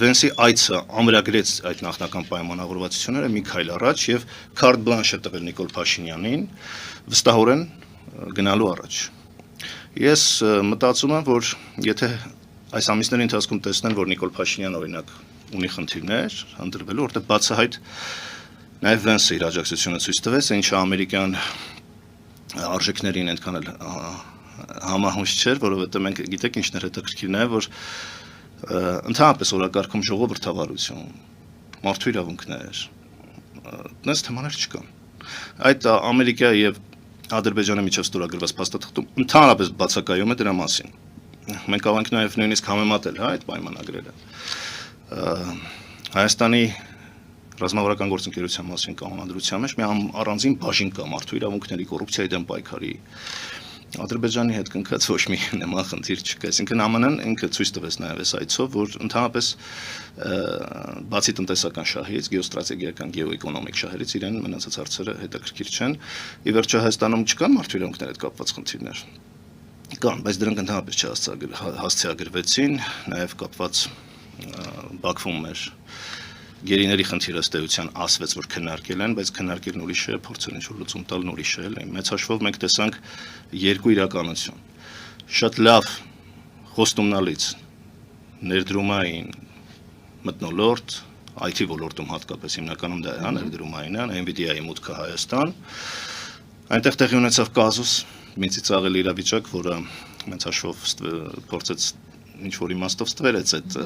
Վենսի այցը ամրագրեց այդ նախնական պայմանավորվածությունները մի քայլ առաջ եւ քարտ բլանշ է տվել Նիկոլ Փաշինյանին վստահորեն գնալու առաջ։ Ես մտածում եմ, որ եթե այս ամիսների ընթացքում տեսնեն, որ Նիկոլ Փաշինյանը օրինակ ունի խնդիրներ հանդրվելու, որտեղ բացահայտ նաեւ Վենսը իր աջակցությունը ցույց տվեց, ինչը ամերիկյան արժեքներին այնքան էլ համահունչ չէր, որովհետեւ մենք գիտեք ինչն էր հետաքրքիր նաեւ, որ ընդհանրապես օրակարգում ժողովրդավարություն, մարդու իրավունքներ, դες թեմաներ չկան։ Այդ Ամերիկայի եւ Ադրբեջանի միջև ստորագրված փաստաթղթում ընդհանրապես բացակայում է դրա մասին։ Մենք կարող ենք նաեւ նույնիսկ համեմատել, այդ պայմանագրերը։ Հայաստանի ռազմավարական գործընկերության մասին կանոնադրության մեջ մի առանձին բաժին կա մարդու իրավունքների, կոռուպցիայի դեմ պայքարի։ Ադրբեջանի հետ կնքած ոչ մի նման խնդիր չկա, այսինքն ԱՄՆ-ն ինքը ցույց տվեց նաև այս այցով, որ ընդհանրապես բացի տնտեսական շահից, գեոստրատեգիական, գեոէկոնոմիկ շահերից իրեն մնացած հարցերը հետաքրքիր չեն։ Ի վերջո Հայաստանում չկան մարդու իրավունքների հետ կապված խնդիրներ։ Կան, բայց դրանք ընդհանրապես չհասցեագրվեցին, նաև կապված Բաքվում էր գերիների խնդիրը ըստ էության ասվեց, որ քննարկել են, բայց քննարկելն ուրիշ է, փորձել ինչ-որ լուծում տալն ուրիշ է, մեծ հաշվով մենք տեսանք երկու իրականություն։ Շատ լավ խոստումնալից ներդրումային մթնոլորտ, IT ոլորտում հատկապես հիմնականում դա է, ներդրումային է, NVIDIA-ի մուտքը Հայաստան, այնտեղ տեղի ունեցավ կազուս, մի ծիծաղելի իրավիճակ, որը մեծ հաշվով փորձեց ինչ-որ իմաստով ստվերեց այդ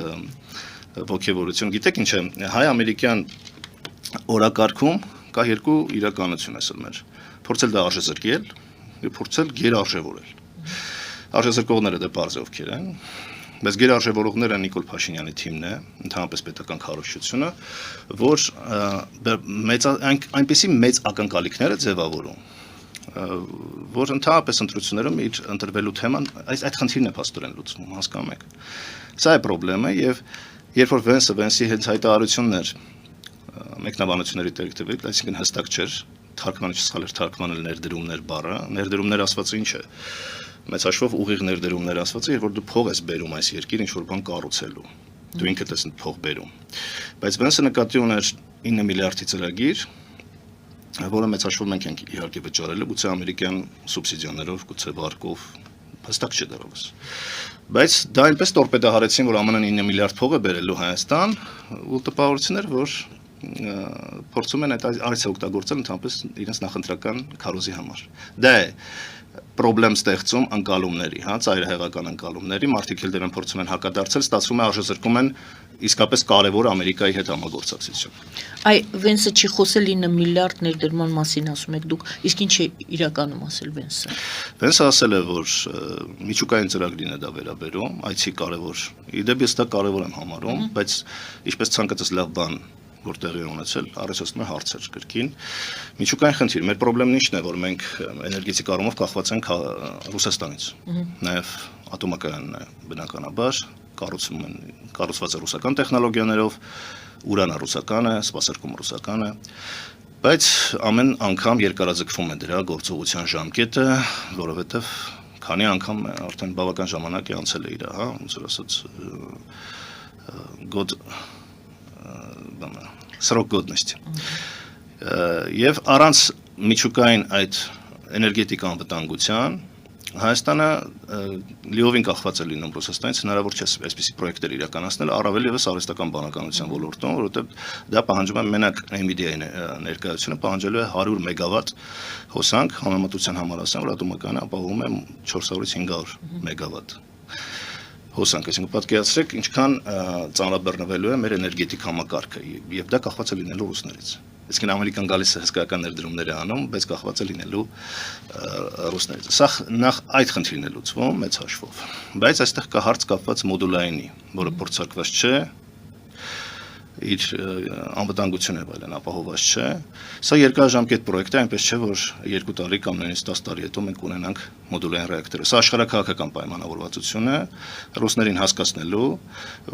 ոգևորություն, գիտեք ինչ է, հայ-ամերիկյան օրակարգում կա երկու իրականություն այսօր մեր, փորձել դա արժեզրկել եւ փորձել գերարժեվորել։ Արժեզրկողները դա բարձ ովքեր են, բայց գերարժեվորողները Նիկոլ Փաշինյանի թիմն է, ընդհանրապես պետական քարոզչությունը, որ այնպիսի մեծ ակնկալիքներ է ձևավորում, որ ընդհանրապես ընտրություններում իր ընտրվելու թեման այդ խնդիրն է փաստորեն լուծվում, հասկանում եք։ Սա է խնդրեմը եւ երբ որ Վենսի հենց հայտարարությունն էր մեկնաբանությունների տերկտվից, այսինքն հստակ չէր, թարգմանիչ սխալ էր թարգմանել ներդրումներ բառը, ներդրումներ ասվածը ինչ է։ Մեծ հաշվով ուղիղ ներդրումներ ասվածը, երբ որ դու փող ես բերում այս երկիր ինչ որ բան կառուցելու, դու ինքդ ես փող բերում։ Բայց Վենսը նկատի ուներ 9 միլիարդի ծրագիր, որը մեծ հաշվով մենք ենք իհարկե վճարել, գուցե ամերիկյան սուբսիդիաներով, գուցե վարկով, հստակ չէ դեռևս։ Բայց դա այնպես տորպեդահարեցին, որ ԱՄՆ-ն 9 միլիարդ փող է բերելու Հայաստան, ու տպավորություն էր, որ փորձում են այդ այցը օգտագործել ընդհանրապես իրենց նախընտրական քարոզի համար։ Դա է պրոբլեմ ստեղծում ընկալումների, ծայրահեղական ընկալումների, մարդիկ էլ դրան փորձում են հակադարձել, ստացվում է արժեզրկում են իսկապես կարևոր Ամերիկայի հետ համագործակցություն։ Այ Վենսը չի խոսել 9 միլիարդ ներդրման մասին ասում եք դուք, իսկ ինչ է իրականում ասել Վենսը։ Վենսը ասել է, որ միջուկային ծրագրին է դա վերաբերում, այցի կարևոր, իդեպ ես դա կարևոր եմ համարում, բայց ինչպես ցանկացած լավ բան որ տեղի ունեցել, առաջացնում է հարցեր կրկին։ Միջուկային խնդիր, մեր խնդրեմն ինչն է, որ մենք էներգետիկ առումով կախված ենք Ռուսաստանից։ Նաև ատոմակայանն է բնականաբար, կառուցված է ռուսական տեխնոլոգիաներով, ուրանը ռուսական է, սպասարկումը ռուսական է, բայց ամեն անգամ երկարաձգվում է դրա գործողության ժամկետը, որովհետև քանի անգամ արդեն բավական ժամանակ է անցել է իր, ոնց որ ասած սրոկ գոդնեստ։ Եվ առանց միջուկային այդ էներգետիկ անվտանգության Հայաստանը լիովին կախված է լինում Ռուսաստանից, հնարավոր չէ այսպիսի պրոյեկտներ իրականացնել, առավել ևս արհեստական բանականության ոլորտում, որովհետև դա պահանջում է մենակ NVIDIA-ի ներկայությունը պահանջելու է 100 մեգավատ հոսանք, համեմատության համար ասեմ, որ ատոմակայանը ապահովում է 400-ից 500 մեգավատ հոսանք, այսինքն պատկերացրեք ինչքան ծանրաբեռնվելու է մեր էներգետիկ համակարգը եւ դա կախված է լինելու ռուսներից։ Այսինքն Ամերիկան գալիս է հսկայական ներդրումներ է անում, բայց կախված է լինելու ռուսներից։ Սա նախ այդ խնդիրն է լուծվում մեծ հաշվով։ Բայց այստեղ կա հարց կապված մոդուլայինի, որը փորձարկված չէ, իր անվտանգությունը այլն ապահովված չէ։ Սա երկարաժամկետ պրոյեկտ է, այնպես չէ, որ 2 տարի կամ նույնիսկ 10 տարի հետո մենք ունենանք մոդուլային ռեակտորը։ Սա աշխարհաքաղաքական պայմանավորվածություն է, ռուսներին հասկացնելու,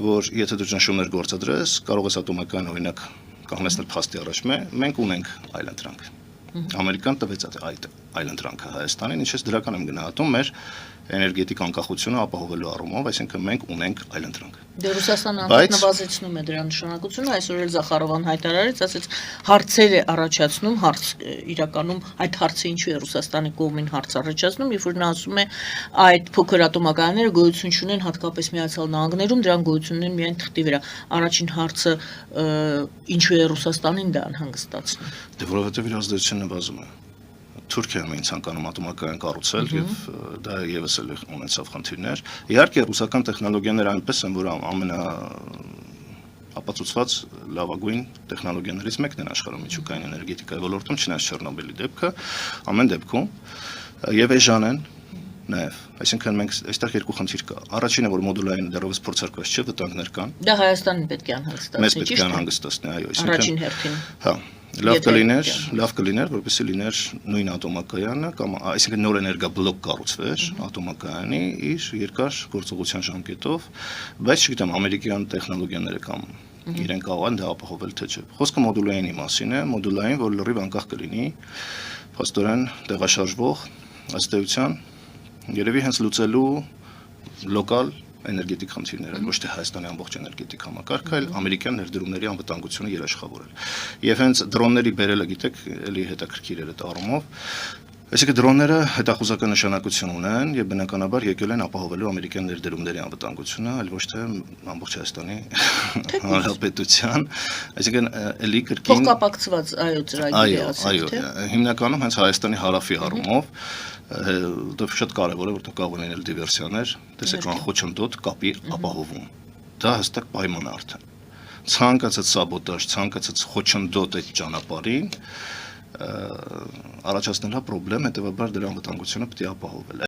որ եթե դու ճնշումներ գործադրես, կարող ես ատոմական օրինակ կանգնեցնել փաստի առաջ մենք ունենք այլընտրանք։ Ամերիկան տվեց այդ այլընտրանքը Հայաստանին, ինչպես դրական եմ գնահատում մեր էներգետիկ անկախությունը ապահովելու առումով, այսինքն մենք ունենք այլընտրանք։ Դե Ռուսաստանը անդադ նվազեցնում է դրա նշանակությունը, այսօր էլ Զախարովան հայտարարեց, ասեց հարցեր է առաջացնում, իրականում այդ հարցը ինչու է Ռուսաստանի կողմին հարց առաջացնում, երբ որ նա ասում է այդ փոքր ատոմակայանները գոյություն չունեն հատկապես Միացյալ Նահանգներում, դրանք գոյություն ունեն միայն թղթի վրա։ Առաջին հարցը ինչու է Ռուսաստանին դա անհանգստացնում։ Դե որովհետև իր ազդեցությունը նվազում է։ Թուրքիան մենք ցանկանում ատոմակայան կառուցել եւ դա եւս էլ ունեցավ խնդիրներ։ Իհարկե ռուսական տեխնոլոգիաները այնպես են, որ ապացուցված լավագույն տեխնոլոգիաներից մեկն են աշխարհում միջուկային էներգետիկայի ոլորտում, չնայած Չեռնոբիլի դեպքը, ամեն դեպքում եւ էժան են նաեւ, այսինքն մենք այստեղ երկու խնդիր կա։ Առաջինը, որ մոդուլային դեռևս փորձարկված չէ, վտանգներ կան։ Դա Հայաստանին պետք է անհանգստացնի, մեզ պետք է անհանգստացնի, այո, առաջին հերթին։ Հա, լավ կլիներ, որպեսզի լիներ նույն ատոմակայանը կամ այսինքն նոր էներգաբլոկ կառուցվեր ատոմակայանի իր երկար գործողության ժամկետով, բայց չգիտեմ, ամերիկյան տեխնոլոգիաները կամ իրենք կարող են դա ապահովել թե չէ։ Խոսքը մոդուլայինի մասին է, մոդուլային, որ լրիվ անկախ կլինի, փաստորեն տեղաշարժվող ըստ էության երևի հենց լուծելու լոկալ էներգետիկ խնդիրները, ոչ թե Հայաստանի ամբողջ էներգետիկ համակարգը, այլ ամերիկյան ներդրումների անվտանգությունը երաշխավորել։ Եվ հենց դրոնների բերելը, գիտեք, էլի հետաքրքիր էր այդ առումով։ Այսինքն դրոնները հետախուզական նշանակություն ունեն եւ բնականաբար եկել են ապահովելու ամերիկյան ներդրումների անվտանգությունը, այլ ոչ թե ամբողջ Հայաստանի Հանրապետության, այսինքն էլի կրկին փոխկապակցված այո ծրագիրը ասել թե։ Այո, հիմնականում հենց Հայաստանի հարավի առումով դա շատ կարևոր է, որտեղ կարող են լինել դիվերսիաներ, տեսեք անխոչնդոտ կապի ապահովում։ Դա հստակ պայման է արդեն։ Ցանկացած սաբոտաժ, ցանկացած խոչնդոտ այդ ճանապարհին առաջացնելա խնդրեմ, հետեւաբար դրա անվտանգությունը պետք է ապահովել։